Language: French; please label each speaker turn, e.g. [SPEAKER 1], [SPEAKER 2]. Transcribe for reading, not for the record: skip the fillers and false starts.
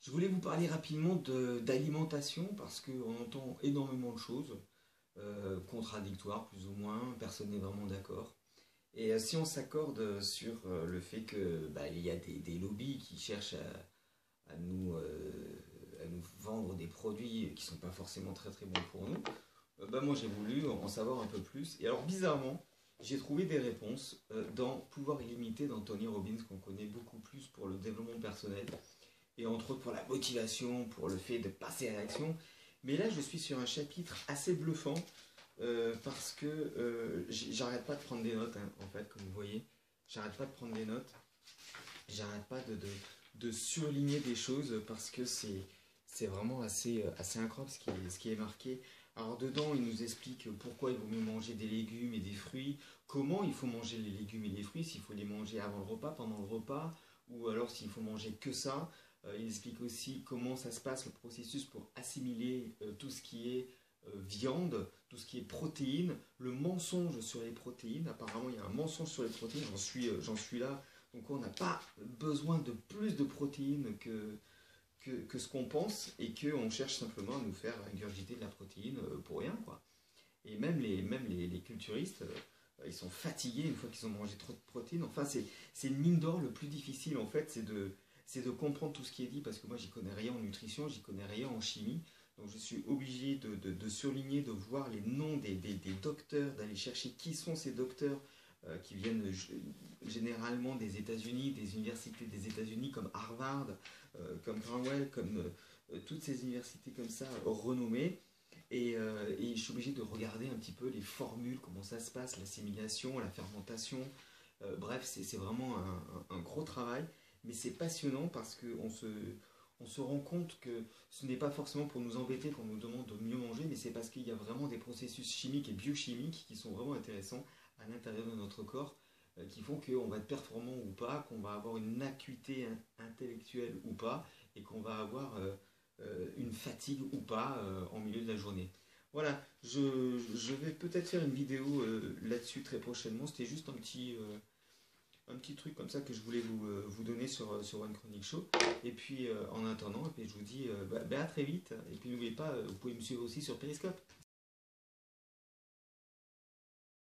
[SPEAKER 1] Je voulais vous parler rapidement d'alimentation parce qu'on entend énormément de choses contradictoires plus ou moins, personne n'est vraiment d'accord. Et si on s'accorde sur le fait que il y a des lobbies qui cherchent à nous vendre des produits qui sont pas forcément très très bons pour nous, moi j'ai voulu en savoir un peu plus. Et alors bizarrement, j'ai trouvé des réponses dans Pouvoir illimité d'Anthony Robbins qu'on connaît beaucoup plus pour le développement personnel et entre autres pour la motivation, pour le fait de passer à l'action. Mais là, je suis sur un chapitre assez bluffant parce que j'arrête pas de prendre des notes, hein, en fait, comme vous voyez. J'arrête pas de prendre des notes. J'arrête pas de surligner des choses parce que c'est vraiment assez incroyable ce qui est marqué. Alors dedans, il nous explique pourquoi il vaut mieux manger des légumes et des fruits, comment il faut manger les légumes et les fruits, s'il faut les manger avant le repas, pendant le repas, ou alors s'il faut manger que ça. Il explique aussi comment ça se passe, le processus pour assimiler tout ce qui est viande, tout ce qui est protéines, le mensonge sur les protéines. Apparemment, il y a un mensonge sur les protéines, j'en suis là. Donc on n'a pas besoin de plus de protéines que ce qu'on pense et qu'on cherche simplement à nous faire ingurgiter de la protéine pour rien, quoi. Et même les culturistes, ils sont fatigués une fois qu'ils ont mangé trop de protéines. Enfin, c'est une mine d'or. Le plus difficile, en fait, c'est de comprendre tout ce qui est dit, parce que moi, j'y connais rien en nutrition, j'y connais rien en chimie. Donc, je suis obligé de surligner, de voir les noms des docteurs, d'aller chercher qui sont ces docteurs qui viennent généralement des États-Unis, des universités des États-Unis comme Harvard, comme Cornell, comme toutes ces universités comme ça renommées. Et je suis obligé de regarder un petit peu les formules, comment ça se passe, l'assimilation, la fermentation. Bref, c'est vraiment un gros travail, mais c'est passionnant parce on se rend compte que ce n'est pas forcément pour nous embêter qu'on nous demande de mieux manger, mais c'est parce qu'il y a vraiment des processus chimiques et biochimiques qui sont vraiment intéressants à l'intérieur de notre corps, qui font qu'on va être performant ou pas, qu'on va avoir une acuité intellectuelle ou pas, et qu'on va avoir une fatigue ou pas en milieu de la journée. Voilà, je vais peut-être faire une vidéo là-dessus très prochainement. C'était juste un petit truc comme ça que je voulais vous donner sur One Chronic Show. Et puis en attendant, et puis je vous dis à très vite. Et puis n'oubliez pas, vous pouvez me suivre aussi sur Periscope.